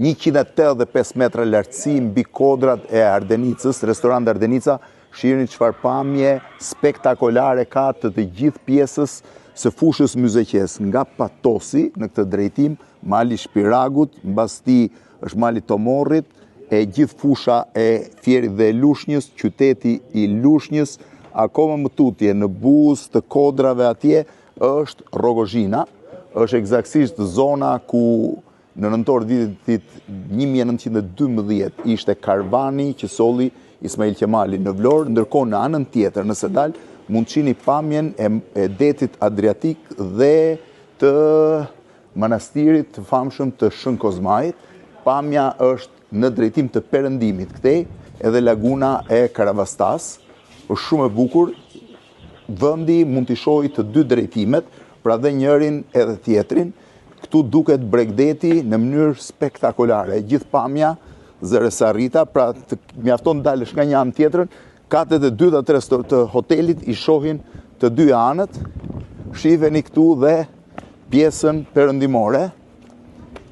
185 metra lartësi mbi kodrat e Ardenicës, restorant Ardenica. Shihni çfarë pamje spektakolare ka të gjithë pjesës së fushës Myzeqes, nga Patosi në këtë drejtim, mali Shpiragut, mbas tij është mali Tomorrit, e gjithë fusha e Fierit dhe Lushnjës, qyteti i Lushnjës, akoma më tutje në buzë të kodrave atje është Rogozhina, është eksaktësisht zona ku në nëntor vitit 1912 ishte karvani që solli Ismail Qemali në Vlorë, ndërkohë në anën tjetër, nëse dalë, mund qini pamjen e detit Adriatik dhe të manastirit të famshëm të Shën Kozmajit. Pamja është në drejtim të perëndimit këtej, edhe laguna e Karavastas, është shumë e bukur. Vendi mund t'i shohë të dy drejtimet, pra dhe njërin edhe tjetrin. Këtu duket Bregdeti në mënyrë spektakolare. Gjithë pamja zërësa rrita, pra mjafton dalësh nga një anë tjetrën, katet e dyta të hotelit i shohin të dy anët. Shiheni këtu dhe pjesën perëndimore.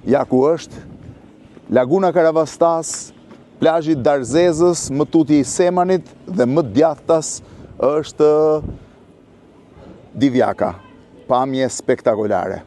Ja ku është Laguna Karavastas, plazhi Darzezës, më tutje i Semanit dhe më djathtas është Divjaka. Pamje spektakolare.